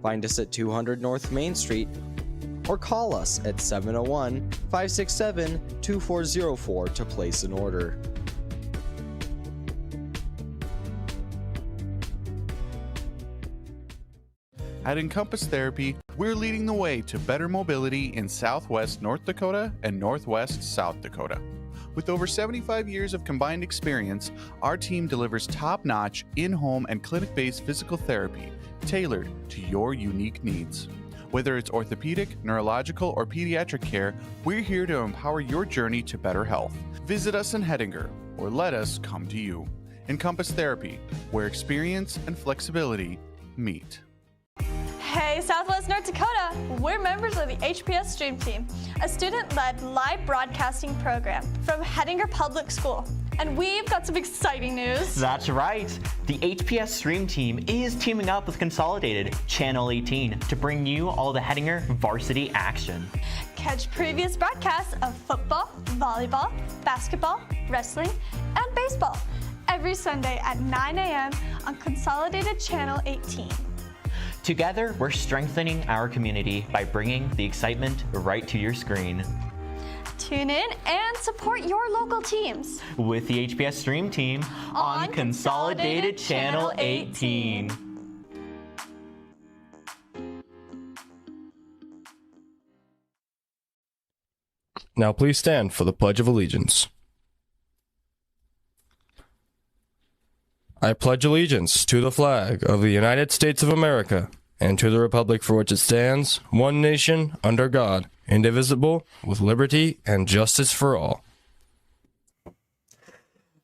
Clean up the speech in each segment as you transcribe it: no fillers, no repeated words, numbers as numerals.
Find us at 200 North Main Street or call us at 701-567-2404 to place an order. At Encompass Therapy, we're leading the way to better mobility in Southwest North Dakota and Northwest South Dakota. With over 75 years of combined experience, our team delivers top-notch, in-home and clinic-based physical therapy tailored to your unique needs. Whether it's orthopedic, neurological, or pediatric care, we're here to empower your journey to better health. Visit us in Hettinger, or let us come to you. Encompass Therapy, where experience and flexibility meet. Hey, Southwest North Dakota! We're members of the HPS Stream Team, a student-led live broadcasting program from Hettinger Public School. And we've got some exciting news. That's right. The HPS Stream Team is teaming up with Consolidated Channel 18 to bring you all the Hettinger varsity action. Catch previous broadcasts of football, volleyball, basketball, wrestling, and baseball every Sunday at 9 a.m. on Consolidated Channel 18. Together, we're strengthening our community by bringing the excitement right to your screen. Tune in and support your local teams with the HPS Stream Team on Consolidated Channel 18. Now please stand for the Pledge of Allegiance. I pledge allegiance to the flag of the United States of America and to the republic for which it stands, one nation, under God, indivisible, with liberty and justice for all.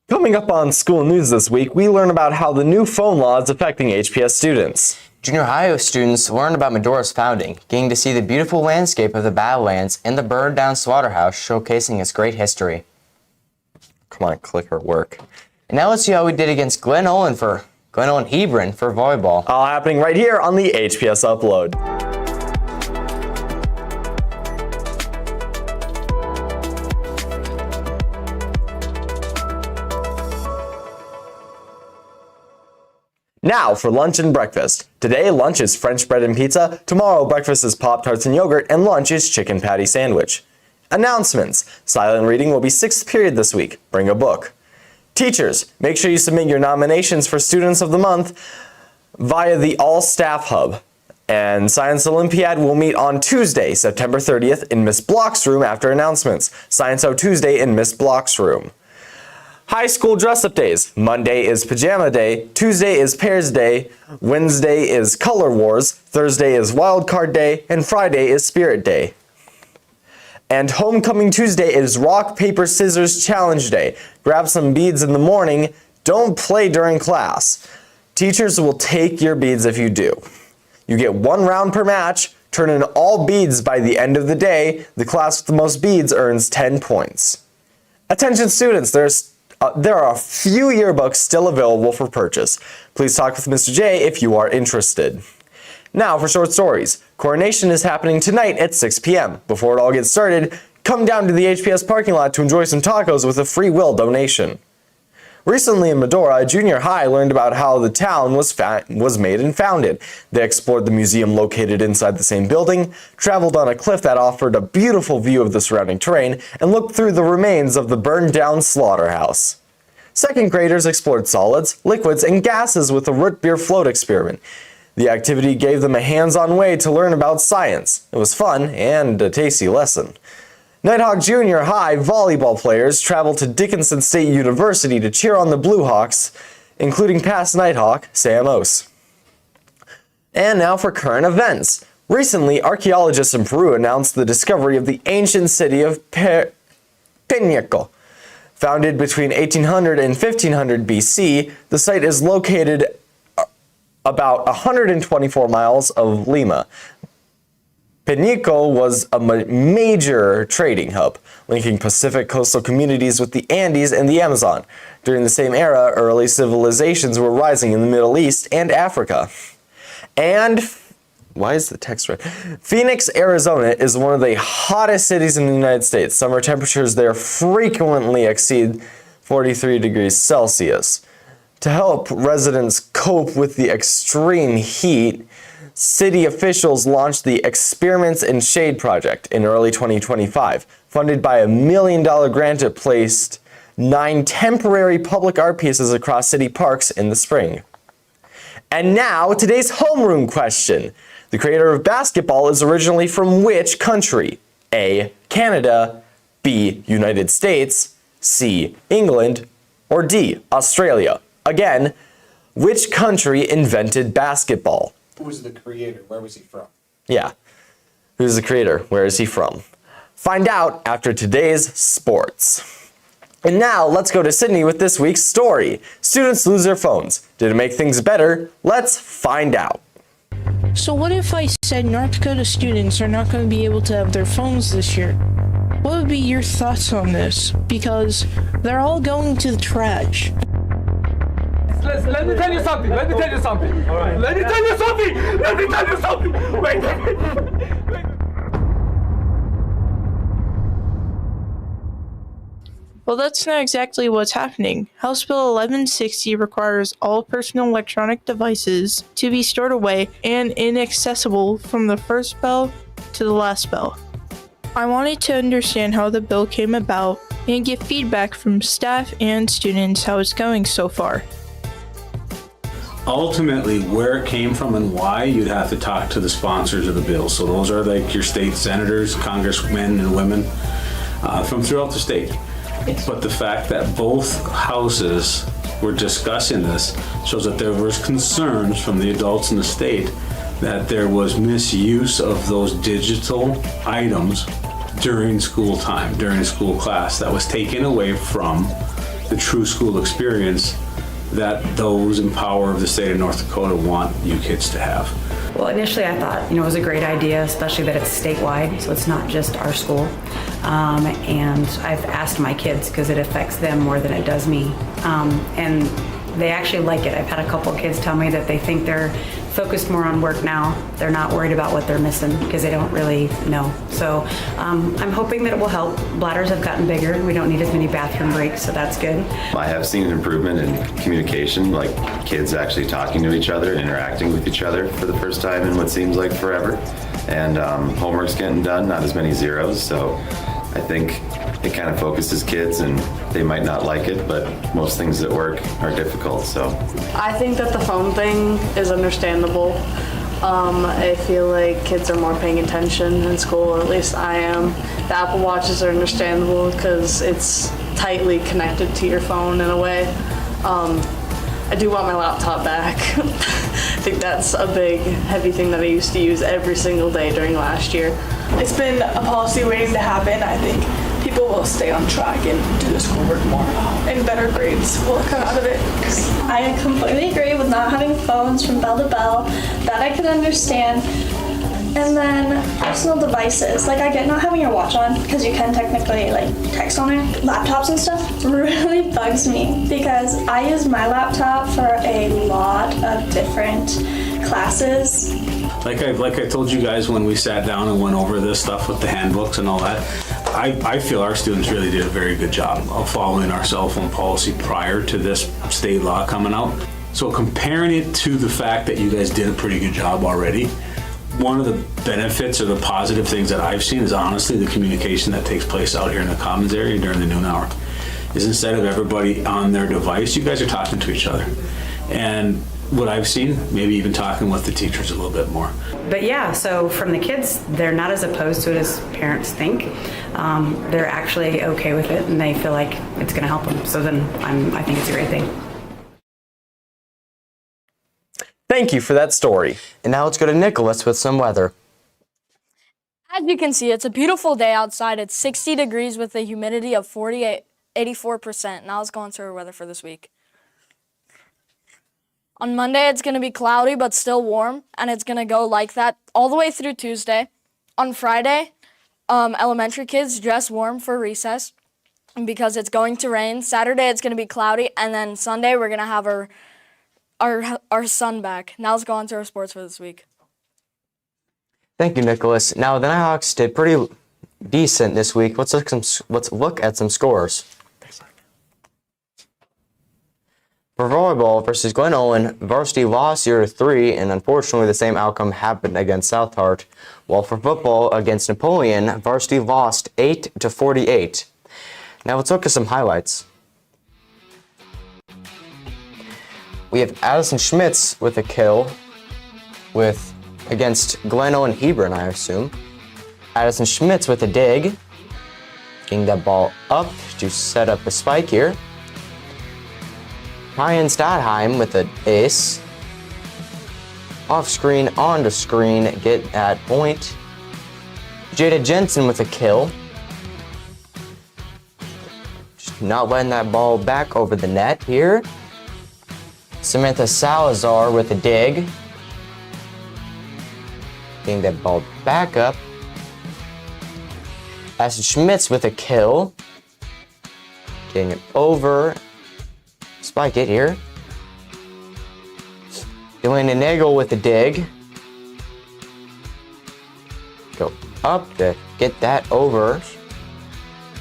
Coming up on school news this week, we learn about how the new phone law is affecting HPS students. Junior high students learn about Medora's founding, getting to see the beautiful landscape of the Badlands and the burned-down slaughterhouse showcasing its great history. Come on, clicker work. And now let's see how we did against Glen Olin Hebron for volleyball. All happening right here on the HPS Upload. Now for lunch and breakfast. Today, lunch is French bread and pizza. Tomorrow, breakfast is Pop-Tarts and yogurt, and lunch is chicken patty sandwich. Announcements. Silent reading will be 6th period this week. Bring a book. Teachers, make sure you submit your nominations for Students of the Month via the All Staff Hub. And Science Olympiad will meet on Tuesday, September 30th in Miss Block's room after announcements. Science O Tuesday in Miss Block's room. High school dress-up days. Monday is Pajama Day, Tuesday is Pairs Day, Wednesday is Color Wars, Thursday is Wild Card Day, and Friday is Spirit Day. And Homecoming Tuesday is Rock, Paper, Scissors Challenge Day. Grab some beads in the morning. Don't play during class. Teachers will take your beads if you do. You get 1 round per match. Turn in all beads by the end of the day. The class with the most beads earns 10 points. Attention students, there are a few yearbooks still available for purchase. Please talk with Mr. J if you are interested. Now for short stories. Coronation is happening tonight at 6 p.m. Before it all gets started, come down to the HPS parking lot to enjoy some tacos with a free will donation. Recently in Medora, junior high learned about how the town was made and founded. They explored the museum located inside the same building, traveled on a cliff that offered a beautiful view of the surrounding terrain, and looked through the remains of the burned-down slaughterhouse. Second graders explored solids, liquids, and gases with the root beer float experiment. The activity gave them a hands-on way to learn about science. It was fun and a tasty lesson. Nighthawk Junior High volleyball players traveled to Dickinson State University to cheer on the Blue Hawks, including past Nighthawk Sam Ose. And now for current events. Recently, archaeologists in Peru announced the discovery of the ancient city of Peñico. Founded between 1800 and 1500 BC, the site is located about 124 miles of Lima. Peñico was a major trading hub, linking Pacific coastal communities with the Andes and the Amazon. During the same era, early civilizations were rising in the Middle East and Africa. And why is the text red? Phoenix, Arizona is one of the hottest cities in the United States. Summer temperatures there frequently exceed 43 degrees Celsius. To help residents cope with the extreme heat, City officials launched the Experiments in Shade project in early 2025, funded by a $1 million grant that placed 9 temporary public art pieces across city parks in the spring. And now, today's homeroom question. The creator of basketball is originally from which country? A. Canada, B. United States, C. England, or D. Australia? Again, which country invented basketball? Who's the creator? Where was he from? Yeah. Who's the creator? Where is he from? Find out after today's sports. And now let's go to Sydney with this week's story. Students lose their phones. Did it make things better? Let's find out. So what if I said North Dakota students are not going to be able to have their phones this year? What would be your thoughts on this? Because they're all going to the trash. Let me tell you something. Let me tell you something. All right. Let me tell you something. Let me tell you something. Wait. Well, that's not exactly what's happening. House Bill 1160 requires all personal electronic devices to be stored away and inaccessible from the first bell to the last bell. I wanted to understand how the bill came about and get feedback from staff and students how it's going so far. Ultimately, where it came from and why, you'd have to talk to the sponsors of the bill. So those are like your state senators, congressmen and women from throughout the state. But the fact that both houses were discussing this shows that there was concerns from the adults in the state that there was misuse of those digital items during school time, during school class, that was taken away from the true school experience that those in power of the state of North Dakota want you kids to have. Well, initially I thought, it was a great idea, especially that it's statewide, so it's not just our school. And I've asked my kids because it affects them more than it does me. And they actually like it. I've had a couple of kids tell me that they think they're focused more on work now. They're not worried about what they're missing because they don't really know. So I'm hoping that it will help. Bladders have gotten bigger. We don't need as many bathroom breaks, so that's good. I have seen an improvement in communication, like kids actually talking to each other, interacting with each other for the first time in what seems like forever. And homework's getting done, not as many zeros, so I think it kind of focuses kids, and they might not like it, but most things at work are difficult, so. I think that the phone thing is understandable. I feel like kids are more paying attention in school, or at least I am. The Apple Watches are understandable because it's tightly connected to your phone in a way. I do want my laptop back. I think that's a big, heavy thing that I used to use every single day during last year. It's been a policy waiting to happen. I think people will stay on track and do the schoolwork more, and better grades will come out of it. I completely agree with not having phones from bell to bell. That I can understand. And then personal devices, like I get not having your watch on because you can technically like text on it. Laptops and stuff really bugs me because I use my laptop for a lot of different classes. Like I told you guys when we sat down and went over this stuff with the handbooks and all that, I feel our students really did a very good job of following our cell phone policy prior to this state law coming out. So comparing it to the fact that you guys did a pretty good job already, one of the benefits or the positive things that I've seen is honestly the communication that takes place out here in the Commons area during the noon hour. Is instead of everybody on their device, you guys are talking to each other. And what I've seen, maybe even talking with the teachers a little bit more. But yeah, so from the kids, they're not as opposed to it as parents think. They're actually okay with it, and they feel like it's going to help them. So then I think it's a great thing. Thank you for that story. And now let's go to Nicholas with some weather. As you can see, it's a beautiful day outside. It's 60 degrees with a humidity of 84%. Now let's go on to our weather for this week. On Monday, it's going to be cloudy but still warm, and it's going to go like that all the way through Tuesday. On Friday, elementary kids dress warm for recess because it's going to rain. Saturday, it's going to be cloudy, and then Sunday, we're going to have our sun back. Now let's go on to our sports for this week. Thank you, Nicholas. Now, the Nighthawks did pretty decent this week. Let's look at some scores. For volleyball versus Glen Olin, varsity lost 0-3, and unfortunately the same outcome happened against South Hart. While for football against Napoleon, varsity lost 8-48. Now let's look at some highlights. We have Addison Schmitz with a kill against Glen Olin Hebron, I assume. Addison Schmitz with a dig, getting that ball up to set up a spike here. Ryan Stadheim with an ace. Off screen, onto screen, get that point. Jada Jensen with a kill. Just not letting that ball back over the net here. Samantha Salazar with a dig. Getting that ball back up. Addison Schmitz with a kill. Getting it over. Spike it here. Elena Nagel with a dig. Go up to get that over.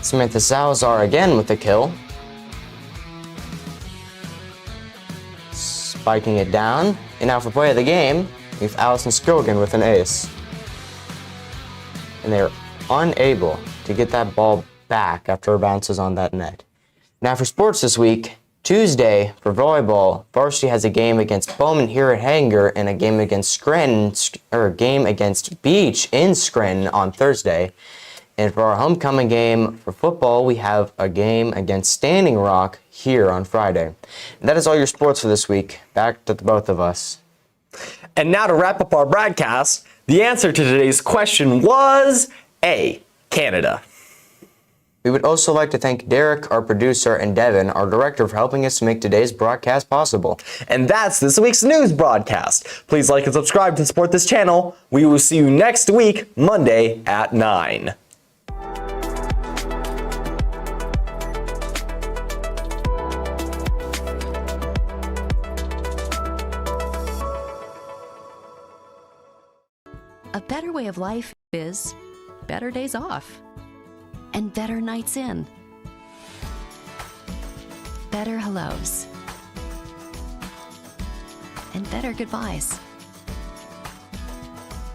Samantha Salazar again with a kill. Spiking it down. And now for play of the game, we have Allison Skogan with an ace. And they're unable to get that ball back after it bounces on that net. Now for sports this week, Tuesday for volleyball, varsity has a game against Bowman here at Hettinger and a game against Scranton, or a game against Beach in Scranton on Thursday. And for our homecoming game for football, we have a game against Standing Rock here on Friday. And that is all your sports for this week. Back to the both of us. And now to wrap up our broadcast, the answer to today's question was A, Canada. We would also like to thank Derek, our producer, and Devin, our director, for helping us to make today's broadcast possible. And that's this week's news broadcast. Please like and subscribe to support this channel. We will see you next week, Monday at 9. A better way of life is better days off and better nights in. Better hellos and better goodbyes.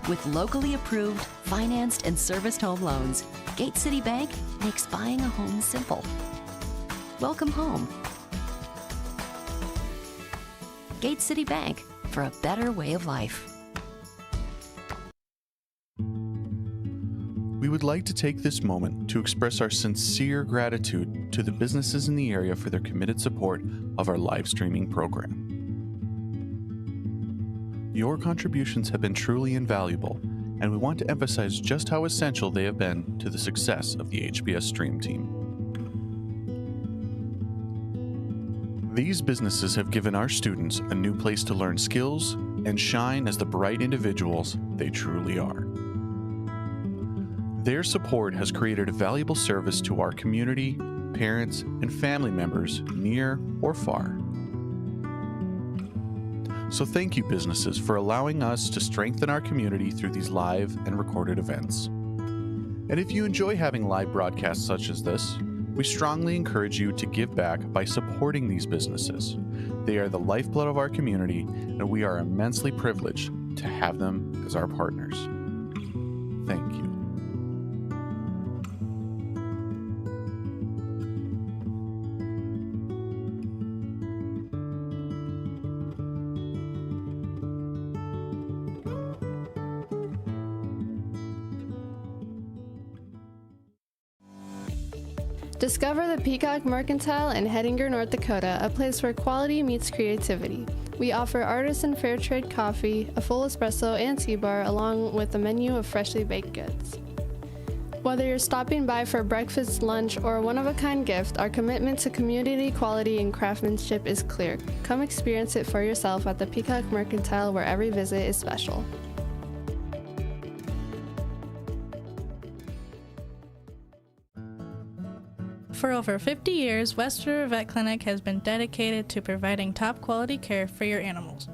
With locally approved, financed, and serviced home loans, Gate City Bank makes buying a home simple. Welcome home. Gate City Bank, for a better way of life. We would like to take this moment to express our sincere gratitude to the businesses in the area for their committed support of our live streaming program. Your contributions have been truly invaluable, and we want to emphasize just how essential they have been to the success of the HPS Stream Team. These businesses have given our students a new place to learn skills and shine as the bright individuals they truly are. Their support has created a valuable service to our community, parents, and family members near or far. So thank you, businesses, for allowing us to strengthen our community through these live and recorded events. And if you enjoy having live broadcasts such as this, we strongly encourage you to give back by supporting these businesses. They are the lifeblood of our community, and we are immensely privileged to have them as our partners. Thank you. Discover the Peacock Mercantile in Hettinger, North Dakota, a place where quality meets creativity. We offer artisan fair trade coffee, a full espresso and tea bar, along with a menu of freshly baked goods. Whether you're stopping by for breakfast, lunch, or a one-of-a-kind gift, our commitment to community, quality, and craftsmanship is clear. Come experience it for yourself at the Peacock Mercantile, where every visit is special. For over 50 years, West River Vet Clinic has been dedicated to providing top quality care for your animals.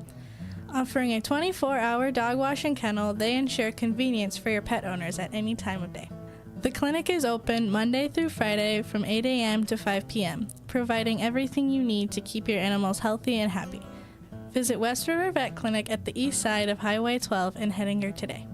Offering a 24-hour dog wash and kennel, they ensure convenience for your pet owners at any time of day. The clinic is open Monday through Friday from 8 a.m. to 5 p.m., providing everything you need to keep your animals healthy and happy. Visit West River Vet Clinic at the east side of Highway 12 in Hettinger today.